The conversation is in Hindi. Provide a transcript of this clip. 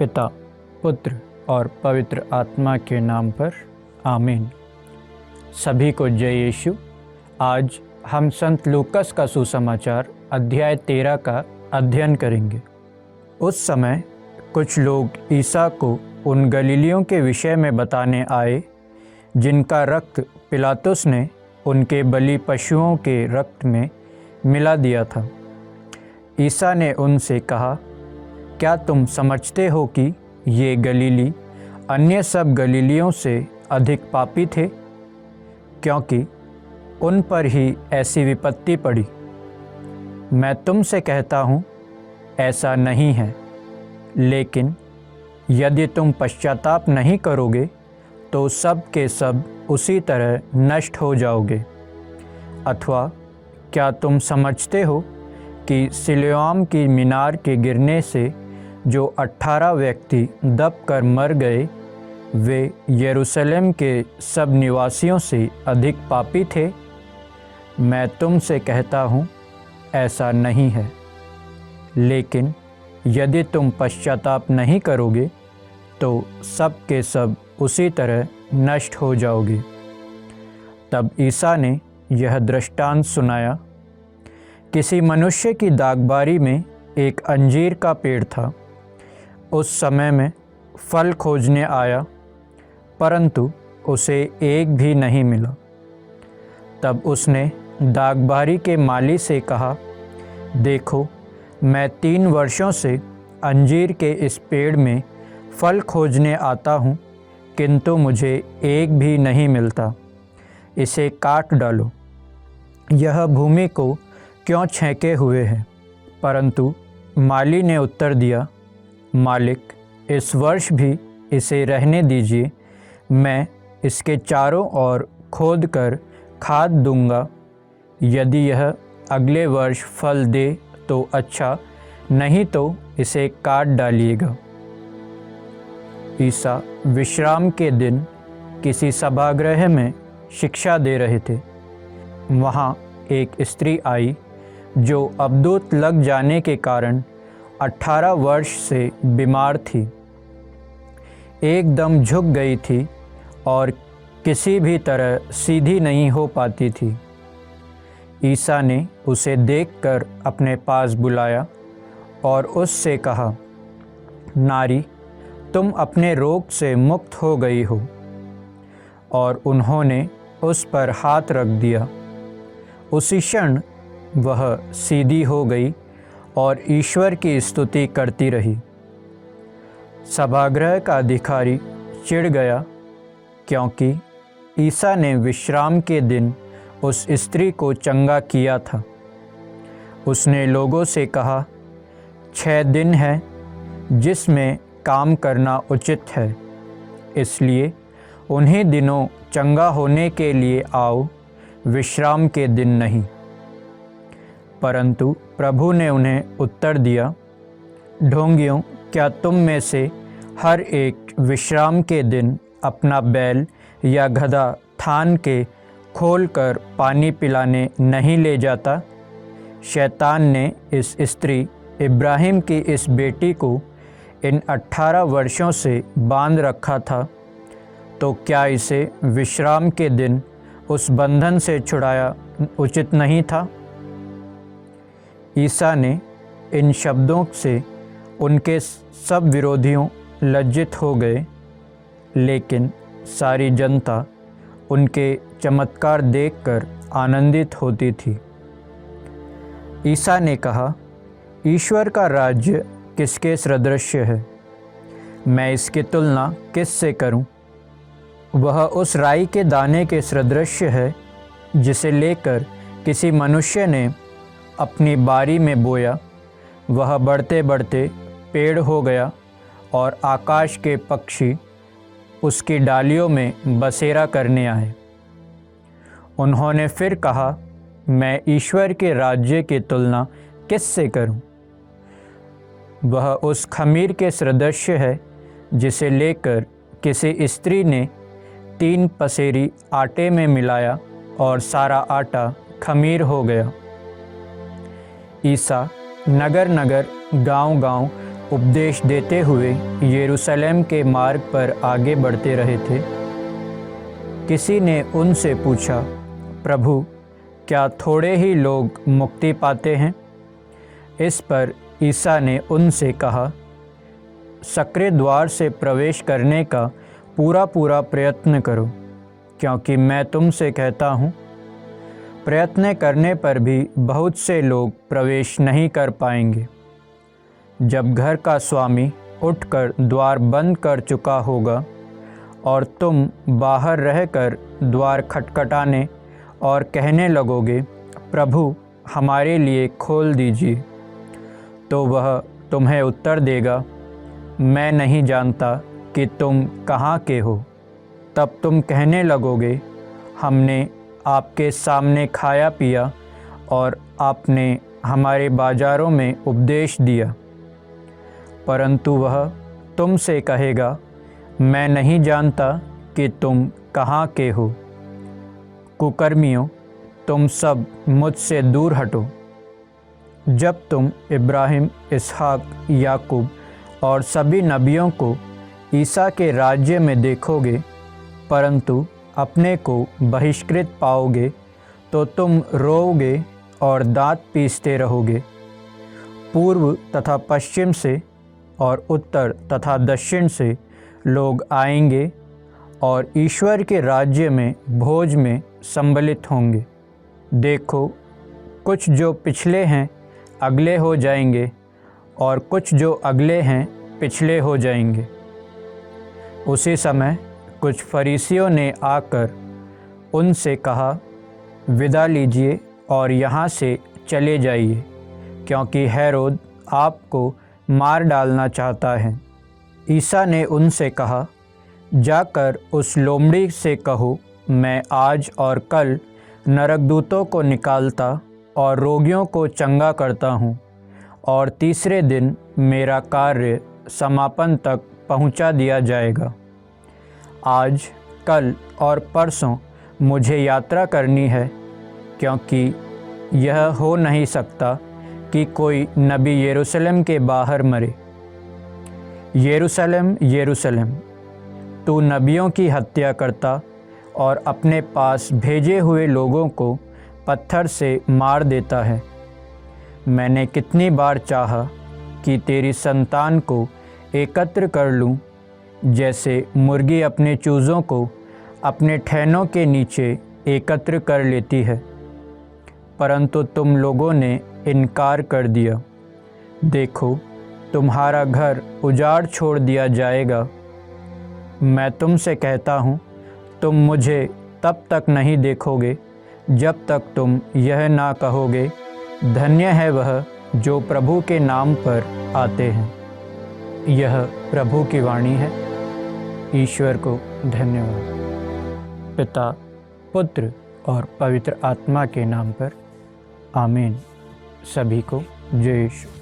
पिता, पुत्र और पवित्र आत्मा के नाम पर आमीन। सभी को जय यीशु। आज हम संत लूकस का सुसमाचार अध्याय 13 का अध्ययन करेंगे। उस समय कुछ लोग ईसा को उन गलीलियों के विषय में बताने आए जिनका रक्त पिलातुस ने उनके बलि पशुओं के रक्त में मिला दिया था। ईसा ने उनसे कहा, क्या तुम समझते हो कि ये गलीली अन्य सब गलीलियों से अधिक पापी थे, क्योंकि उन पर ही ऐसी विपत्ति पड़ी? मैं तुमसे कहता हूँ, ऐसा नहीं है। लेकिन यदि तुम पश्चाताप नहीं करोगे तो सब के सब उसी तरह नष्ट हो जाओगे। अथवा क्या तुम समझते हो कि सिलोआम की मीनार के गिरने से जो 18 व्यक्ति दब कर मर गए, वे यरूशलेम के सब निवासियों से अधिक पापी थे? मैं तुमसे कहता हूँ, ऐसा नहीं है। लेकिन यदि तुम पश्चाताप नहीं करोगे तो सब के सब उसी तरह नष्ट हो जाओगे। तब ईसा ने यह दृष्टांत सुनाया। किसी मनुष्य की दागबारी में एक अंजीर का पेड़ था। उस समय में फल खोजने आया, परंतु उसे एक भी नहीं मिला। तब उसने दागबारी के माली से कहा, देखो, मैं 3 वर्षों से अंजीर के इस पेड़ में फल खोजने आता हूँ, किंतु मुझे एक भी नहीं मिलता। इसे काट डालो। यह भूमि को क्यों छेके हुए है? परंतु माली ने उत्तर दिया, मालिक, इस वर्ष भी इसे रहने दीजिए। मैं इसके चारों ओर खोद कर खाद दूंगा। यदि यह अगले वर्ष फल दे तो अच्छा, नहीं तो इसे काट डालिएगा। ईसा विश्राम के दिन किसी सभागृह में शिक्षा दे रहे थे। वहाँ एक स्त्री आई जो अबदूत लग जाने के कारण 18 वर्ष से बीमार थी। एकदम झुक गई थी और किसी भी तरह सीधी नहीं हो पाती थी। ईसा ने उसे देखकर अपने पास बुलाया और उससे कहा, नारी, तुम अपने रोग से मुक्त हो गई हो। और उन्होंने उस पर हाथ रख दिया। उसी क्षण वह सीधी हो गई और ईश्वर की स्तुति करती रही। सभागृह का अधिकारी चिढ़ गया, क्योंकि ईसा ने विश्राम के दिन उस स्त्री को चंगा किया था। उसने लोगों से कहा, 6 दिन है जिसमें काम करना उचित है, इसलिए उन्हीं दिनों चंगा होने के लिए आओ, विश्राम के दिन नहीं। परंतु प्रभु ने उन्हें उत्तर दिया, ढोंगियों, क्या तुम में से हर एक विश्राम के दिन अपना बैल या गधा थान के खोलकर पानी पिलाने नहीं ले जाता? शैतान ने इस स्त्री इब्राहिम की इस बेटी को इन 18 वर्षों से बांध रखा था, तो क्या इसे विश्राम के दिन उस बंधन से छुड़ाया उचित नहीं था? ईसा ने इन शब्दों से उनके सब विरोधियों लज्जित हो गए, लेकिन सारी जनता उनके चमत्कार देखकर आनंदित होती थी। ईसा ने कहा, ईश्वर का राज्य किसके सदृश्य है? मैं इसकी तुलना किससे करूं? वह उस राई के दाने के सदृश्य है जिसे लेकर किसी मनुष्य ने अपनी बारी में बोया। वह बढ़ते बढ़ते पेड़ हो गया और आकाश के पक्षी उसकी डालियों में बसेरा करने आए। उन्होंने फिर कहा, मैं ईश्वर के राज्य की तुलना किससे करूं? वह उस खमीर के सदृश्य है जिसे लेकर किसी स्त्री ने 3 पसेरी आटे में मिलाया और सारा आटा खमीर हो गया। ईसा नगर नगर गांव-गांव उपदेश देते हुए यरूशलेम के मार्ग पर आगे बढ़ते रहे थे। किसी ने उनसे पूछा, प्रभु, क्या थोड़े ही लोग मुक्ति पाते हैं? इस पर ईसा ने उनसे कहा, सक्रे द्वार से प्रवेश करने का पूरा प्रयत्न करो, क्योंकि मैं तुमसे कहता हूँ, प्रयत्न करने पर भी बहुत से लोग प्रवेश नहीं कर पाएंगे। जब घर का स्वामी उठकर द्वार बंद कर चुका होगा और तुम बाहर रहकर द्वार खटखटाने और कहने लगोगे, प्रभु, हमारे लिए खोल दीजिए, तो वह तुम्हें उत्तर देगा, मैं नहीं जानता कि तुम कहाँ के हो। तब तुम कहने लगोगे, हमने आपके सामने खाया पिया और आपने हमारे बाजारों में उपदेश दिया। परंतु वह तुमसे कहेगा, मैं नहीं जानता कि तुम कहाँ के हो। कुकर्मियों, तुम सब मुझसे दूर हटो। जब तुम इब्राहिम, इसहाक, याकूब और सभी नबियों को ईसा के राज्य में देखोगे, परंतु अपने को बहिष्कृत पाओगे, तो तुम रोओगे और दांत पीसते रहोगे। पूर्व तथा पश्चिम से और उत्तर तथा दक्षिण से लोग आएंगे और ईश्वर के राज्य में भोज में सम्मिलित होंगे। देखो, कुछ जो पिछले हैं अगले हो जाएंगे और कुछ जो अगले हैं पिछले हो जाएंगे। उसी समय कुछ फरीसियों ने आकर उनसे कहा, विदा लीजिए और यहाँ से चले जाइए, क्योंकि हेरोद आपको मार डालना चाहता है। ईसा ने उनसे कहा, जाकर उस लोमड़ी से कहो, मैं आज और कल नरकदूतों को निकालता और रोगियों को चंगा करता हूँ, और तीसरे दिन मेरा कार्य समापन तक पहुँचा दिया जाएगा। आज, कल और परसों मुझे यात्रा करनी है, क्योंकि यह हो नहीं सकता कि कोई नबी यरूशलेम के बाहर मरे। यरूशलेम, यरूशलेम, तू नबियों की हत्या करता और अपने पास भेजे हुए लोगों को पत्थर से मार देता है। मैंने कितनी बार चाहा कि तेरी संतान को एकत्र कर लूं, जैसे मुर्गी अपने चूज़ों को अपने ठैनों के नीचे एकत्र कर लेती है, परंतु तुम लोगों ने इनकार कर दिया। देखो, तुम्हारा घर उजाड़ छोड़ दिया जाएगा। मैं तुमसे कहता हूँ, तुम मुझे तब तक नहीं देखोगे जब तक तुम यह ना कहोगे, धन्य है वह जो प्रभु के नाम पर आते हैं। यह प्रभु की वाणी है। ईश्वर को धन्यवाद। पिता, पुत्र और पवित्र आत्मा के नाम पर आमीन। सभी को जय यीशु।